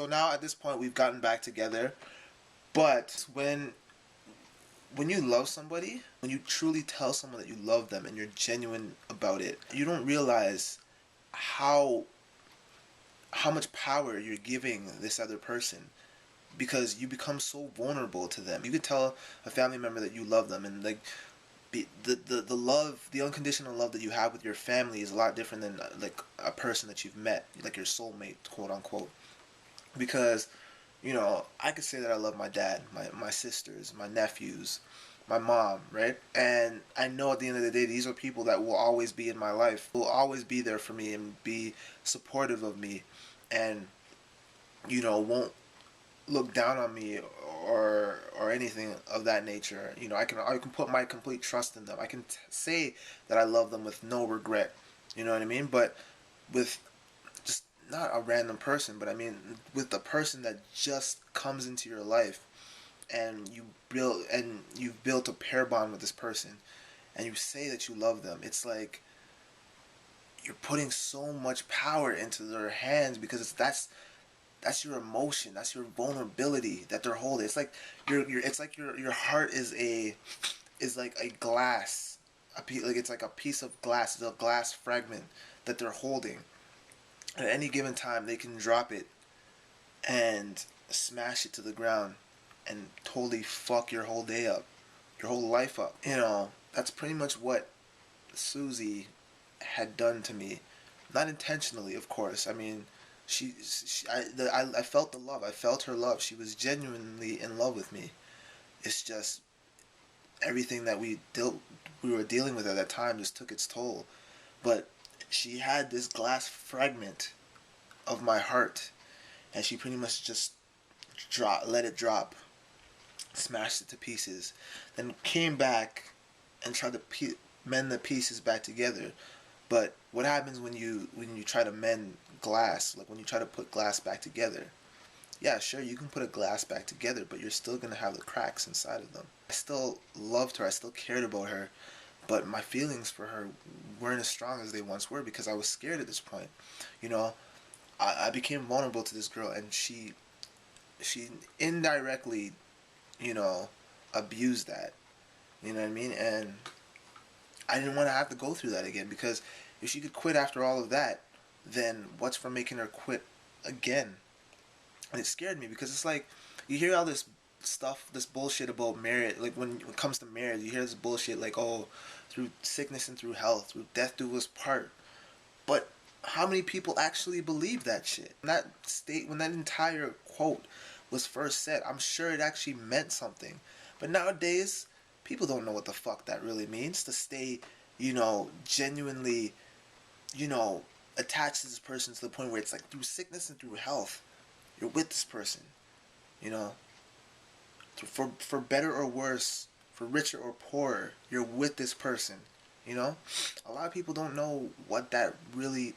So now at this point we've gotten back together, but when you love somebody, when you truly tell someone that you love them and you're genuine about it, you don't realize how how much power you're giving this other person, because you become so vulnerable to them. You could tell a family member that you love them, and like the love, the unconditional love that you have with your family is a lot different than like a person that you've met, like your soulmate, quote unquote. Because I could say that I love my dad, my sisters, my nephews, my mom, right? And I know at the end of the day, these are people that will always be in my life, will always be there for me and be supportive of me, and won't look down on me or anything of that nature. I can put my complete trust in them. I can say that I love them with no regret. You know what I mean? But with just not a random person, but I mean with the person that just comes into your life, and you've built a pair bond with this person, and you say that you love them. It's like you're putting so much power into their hands, because that's your emotion, that's your vulnerability that they're holding. It's like it's like your heart is like a glass, like it's like a piece of glass, it's a glass fragment that they're holding. At any given time, they can drop it and smash it to the ground and totally fuck your whole day up, your whole life up. That's pretty much what Suzy had done to me. Not intentionally, of course. I mean, I felt the love. I felt her love. She was genuinely in love with me. It's just everything that we were dealing with at that time just took its toll. But she had this glass fragment of my heart, and she pretty much just let it drop, smashed it to pieces, then came back and tried to mend the pieces back together. But what happens when you try to mend glass, like when you try to put glass back together? Yeah, sure, you can put a glass back together, but you're still gonna have the cracks inside of them. I still loved her, I still cared about her, but my feelings for her weren't as strong as they once were, because I was scared at this point. You know, I became vulnerable to this girl, and she indirectly, you know, abused that. You know what I mean? And I didn't want to have to go through that again, because if she could quit after all of that, then what's for making her quit again? And it scared me, because it's like you hear all this stuff, this bullshit about marriage. Like when it comes to marriage, you hear this bullshit like, oh, through sickness and through health, through death do us part. But how many people actually believe that shit? When that entire quote was first said, I'm sure it actually meant something. But nowadays, people don't know what the fuck that really means, to stay, genuinely, you know, attached to this person to the point where it's like through sickness and through health, you're with this person, you know, for better or worse, for richer or poorer, you're with this person, you know. A lot of people don't know what that really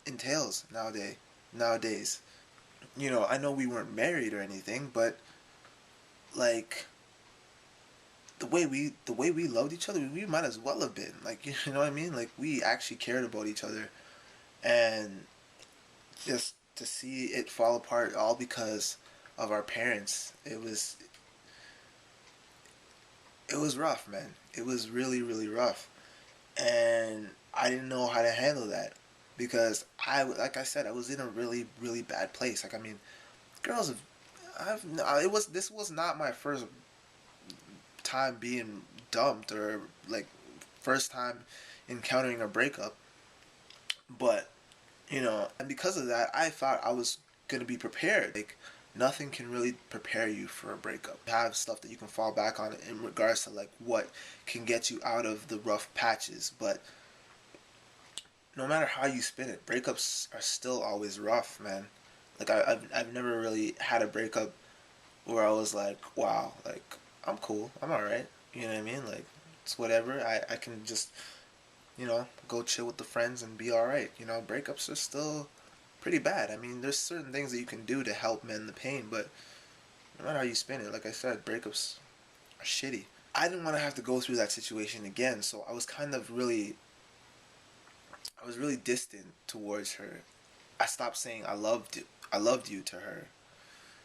entails nowadays. I know we weren't married or anything, but like the way we loved each other, we might as well have been, like, you know what I mean? Like, we actually cared about each other, and just to see it fall apart all because of our parents, it was rough, man. It was really, really rough, and I didn't know how to handle that, because like I said, I was in a really, really bad place. Like, I mean, girls have, this was not my first time being dumped, or like first time encountering a breakup, but and because of that, I thought I was gonna be prepared. Like, nothing can really prepare you for a breakup. You have stuff that you can fall back on in regards to like what can get you out of the rough patches, but no matter how you spin it, breakups are still always rough, man. Like, I've never really had a breakup where I was like, wow, like, I'm cool, I'm alright. You know what I mean? Like, it's whatever. I can just, go chill with the friends and be alright. Breakups are still pretty bad. I mean, there's certain things that you can do to help mend the pain, but no matter how you spin it, like I said, breakups are shitty. I didn't want to have to go through that situation again, so I was really distant towards her. I stopped saying I loved you to her.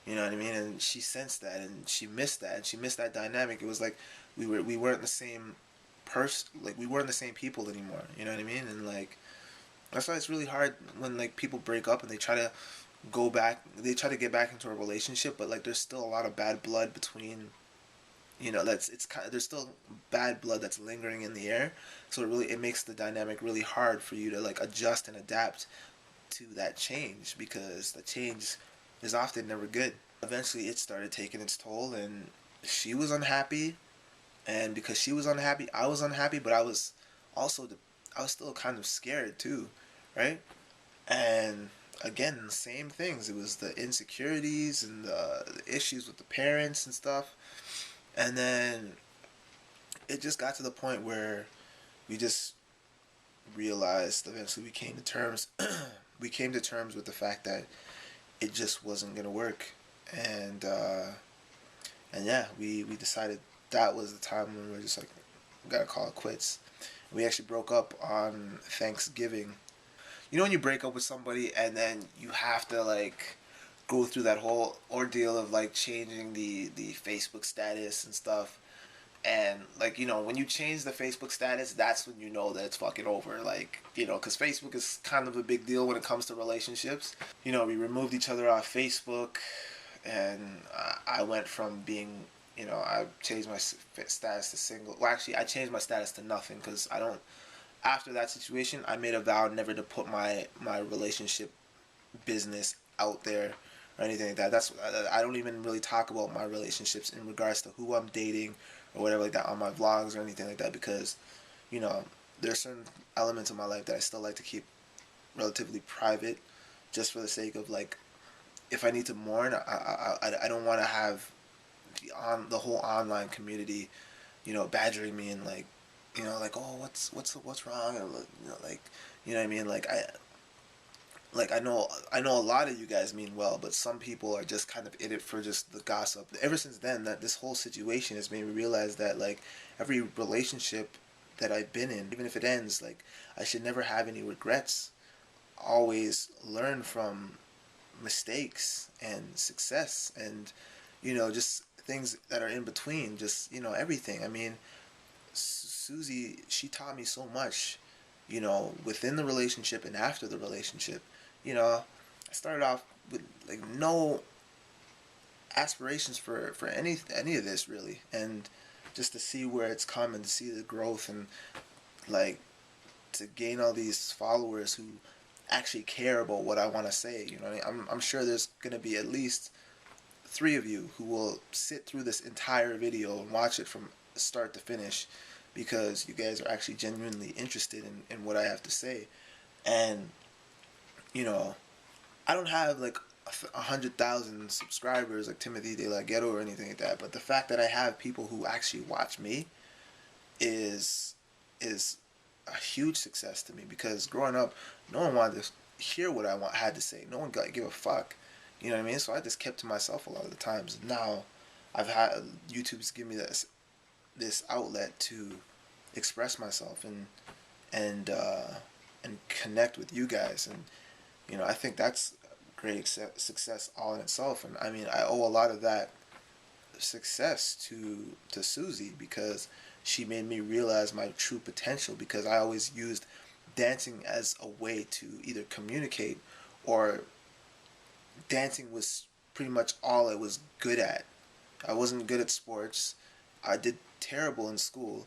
You know what I mean? And she sensed that, and she missed that, and she missed that dynamic. It was like we weren't the same person, like we weren't the same people anymore. You know what I mean? And like that's why it's really hard when like people break up and they try to go back, they try to get back into a relationship, but like there's still a lot of bad blood between. You know, that's it's kind of, there's still bad blood that's lingering in the air, so it makes the dynamic really hard for you to like adjust and adapt to that change, because the change is often never good. Eventually, it started taking its toll, and she was unhappy, and because she was unhappy, I was unhappy, but also I was still kind of scared too, right? And again, same things. It was the insecurities and the issues with the parents and stuff, and then it just got to the point where we just realized. Eventually we came to terms we came to terms with the fact that it just wasn't gonna work, and yeah, we decided that was the time when we were just like, we gotta call it quits. We actually broke up on Thanksgiving. You know when you break up with somebody and then you have to like go through that whole ordeal of like changing the Facebook status and stuff, and like, you know, when you change the Facebook status, that's when you know that it's fucking over. Like, you know, because Facebook is kind of a big deal when it comes to relationships. You know, we removed each other off Facebook, and I went from being, you know, I changed my status to single. Well, actually, I changed my status to nothing, because I don't. After that situation, I made a vow never to put my relationship business out there or anything like that. That's I don't even really talk about my relationships in regards to who I'm dating or whatever like that on my vlogs or anything like that, because, you know, there's certain elements of my life that I still like to keep relatively private, just for the sake of like, if I need to mourn, I don't want to have the whole online community, you know, badgering me and like, you know, like, oh, what's wrong, or, you know, like, you know what I mean, like I know a lot of you guys mean well, but some people are just kind of in it for just the gossip. Ever since then, that this whole situation has made me realize that like every relationship that I've been in, even if it ends, like I should never have any regrets. Always learn from mistakes and success, and, you know, just things that are in between, just, you know, everything. I mean, Suzy, she taught me so much, you know, within the relationship and after the relationship. You know, I started off with like no aspirations for any of this really, and just to see where it's come and to see the growth, and like to gain all these followers who actually care about what I want to say. You know, I'm sure there's gonna be at least 3 of you who will sit through this entire video and watch it from start to finish, because you guys are actually genuinely interested in what I have to say. And, you know, I don't have like 100,000 subscribers like Timothy De La Ghetto or anything like that, but the fact that I have people who actually watch me is is a huge success to me, because growing up, no one wanted to hear what had to say. No one got give a fuck. You know what I mean? So I just kept to myself a lot of the times. Now, I've had YouTube's give me this outlet to express myself and and connect with you guys, and, you know, I think that's great success all in itself. And I mean, I owe a lot of that success to Suzy, because she made me realize my true potential, because I always used dancing as a way to either communicate, or dancing was pretty much all I was good at. I wasn't good at sports. I did terrible in school.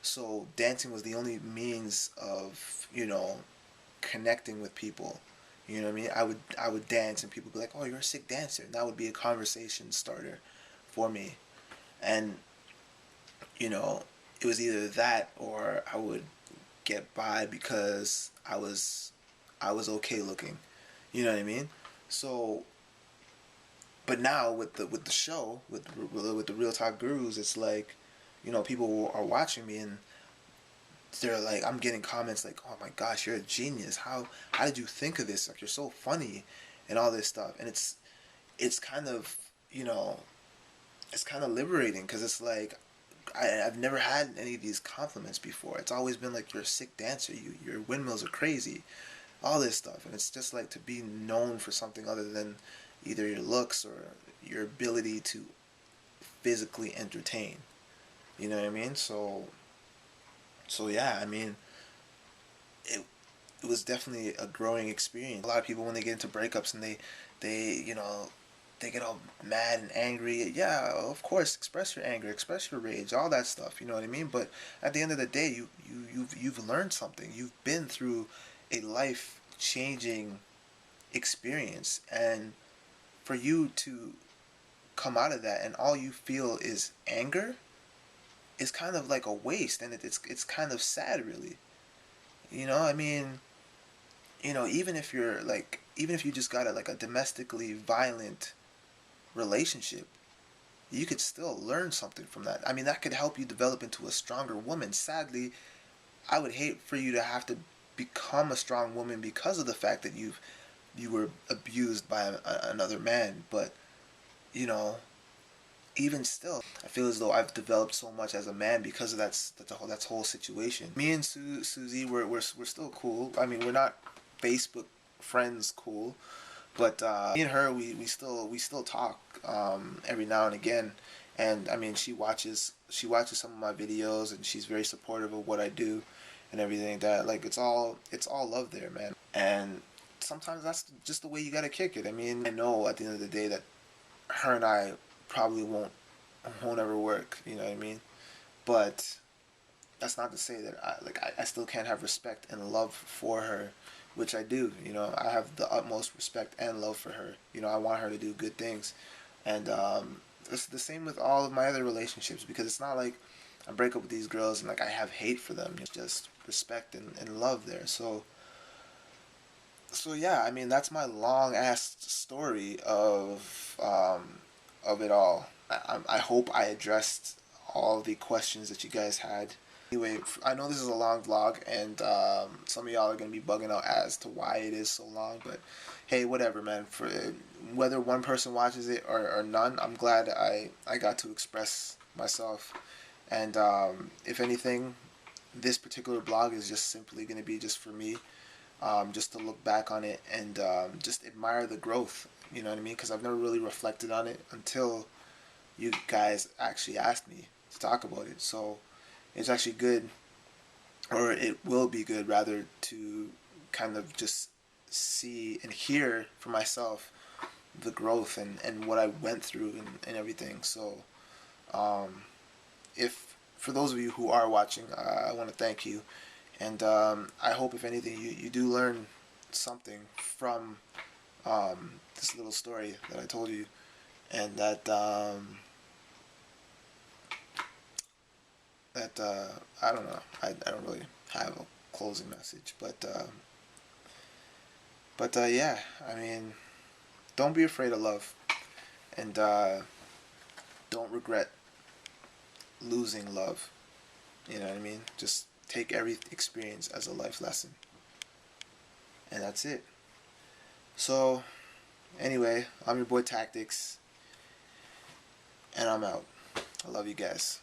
So dancing was the only means of, you know, connecting with people. You know what I mean? I would dance and people would be like, "Oh, you're a sick dancer." And that would be a conversation starter for me. And, you know, it was either that or I would get by because I was okay looking. You know what I mean? So, but now with the show, with the Real Talk Gurus, it's like, you know, people are watching me, and they're like, I'm getting comments like, "Oh my gosh, you're a genius. How did you think of this? Like, you're so funny," and all this stuff. And it's kind of, you know, it's kind of liberating, because it's like I've never had any of these compliments before. It's always been like, "You're a sick dancer. Your windmills are crazy." all this stuff. And it's just like to be known for something other than either your looks or your ability to physically entertain. You know what I mean? So yeah, I mean, it it was definitely a growing experience. A lot of people, when they get into breakups and they they get all mad and angry. Yeah, of course, express your anger, express your rage, all that stuff. You know what I mean? But at the end of the day, you've learned something. You've been through a life changing experience, and for you to come out of that and all you feel is anger is kind of like a waste, and it's kind of sad, really. I mean, even if you're like, even if you just got like a domestically violent relationship, you could still learn something from that. I mean, that could help you develop into a stronger woman. Sadly, I would hate for you to have to become a strong woman because of the fact that you were abused by another man. But you know, even still, I feel as though I've developed so much as a man because of that whole situation. Me and Suzy, we're still cool. I mean, we're not Facebook friends cool, but me and her, we still talk every now and again. And I mean, she watches some of my videos, and she's very supportive of what I do and everything like that. Like, it's all love there, man. And sometimes that's just the way you gotta kick it. I mean, I know at the end of the day that her and I probably won't ever work. You know what I mean? But that's not to say that I still can't have respect and love for her, which I do. I have the utmost respect and love for her. I want her to do good things, and it's the same with all of my other relationships, because it's not like I break up with these girls and like I have hate for them. It's just respect and love there. So yeah, I mean, that's my long ass story of it all. I hope I addressed all the questions that you guys had. Anyway, I know this is a long vlog, and some of y'all are gonna be bugging out as to why it is so long. But hey, whatever, man. For whether one person watches it or none, I'm glad I got to express myself. And if anything, this particular blog is just simply gonna be just for me, just to look back on it and just admire the growth. You know what I mean? Because I've never really reflected on it until you guys actually asked me to talk about it. So it's actually good, or it will be good rather, to kind of just see and hear for myself the growth and what I went through and everything. So if for those of you who are watching, I want to thank you. And I hope, if anything, you do learn something from this little story that I told you, and that I don't know. I don't really have a closing message, but yeah. I mean, don't be afraid of love, and don't regret losing love. You know what I mean? Just take every experience as a life lesson, and that's it. So anyway, I'm your boy Tactics, and I'm out. I love you guys.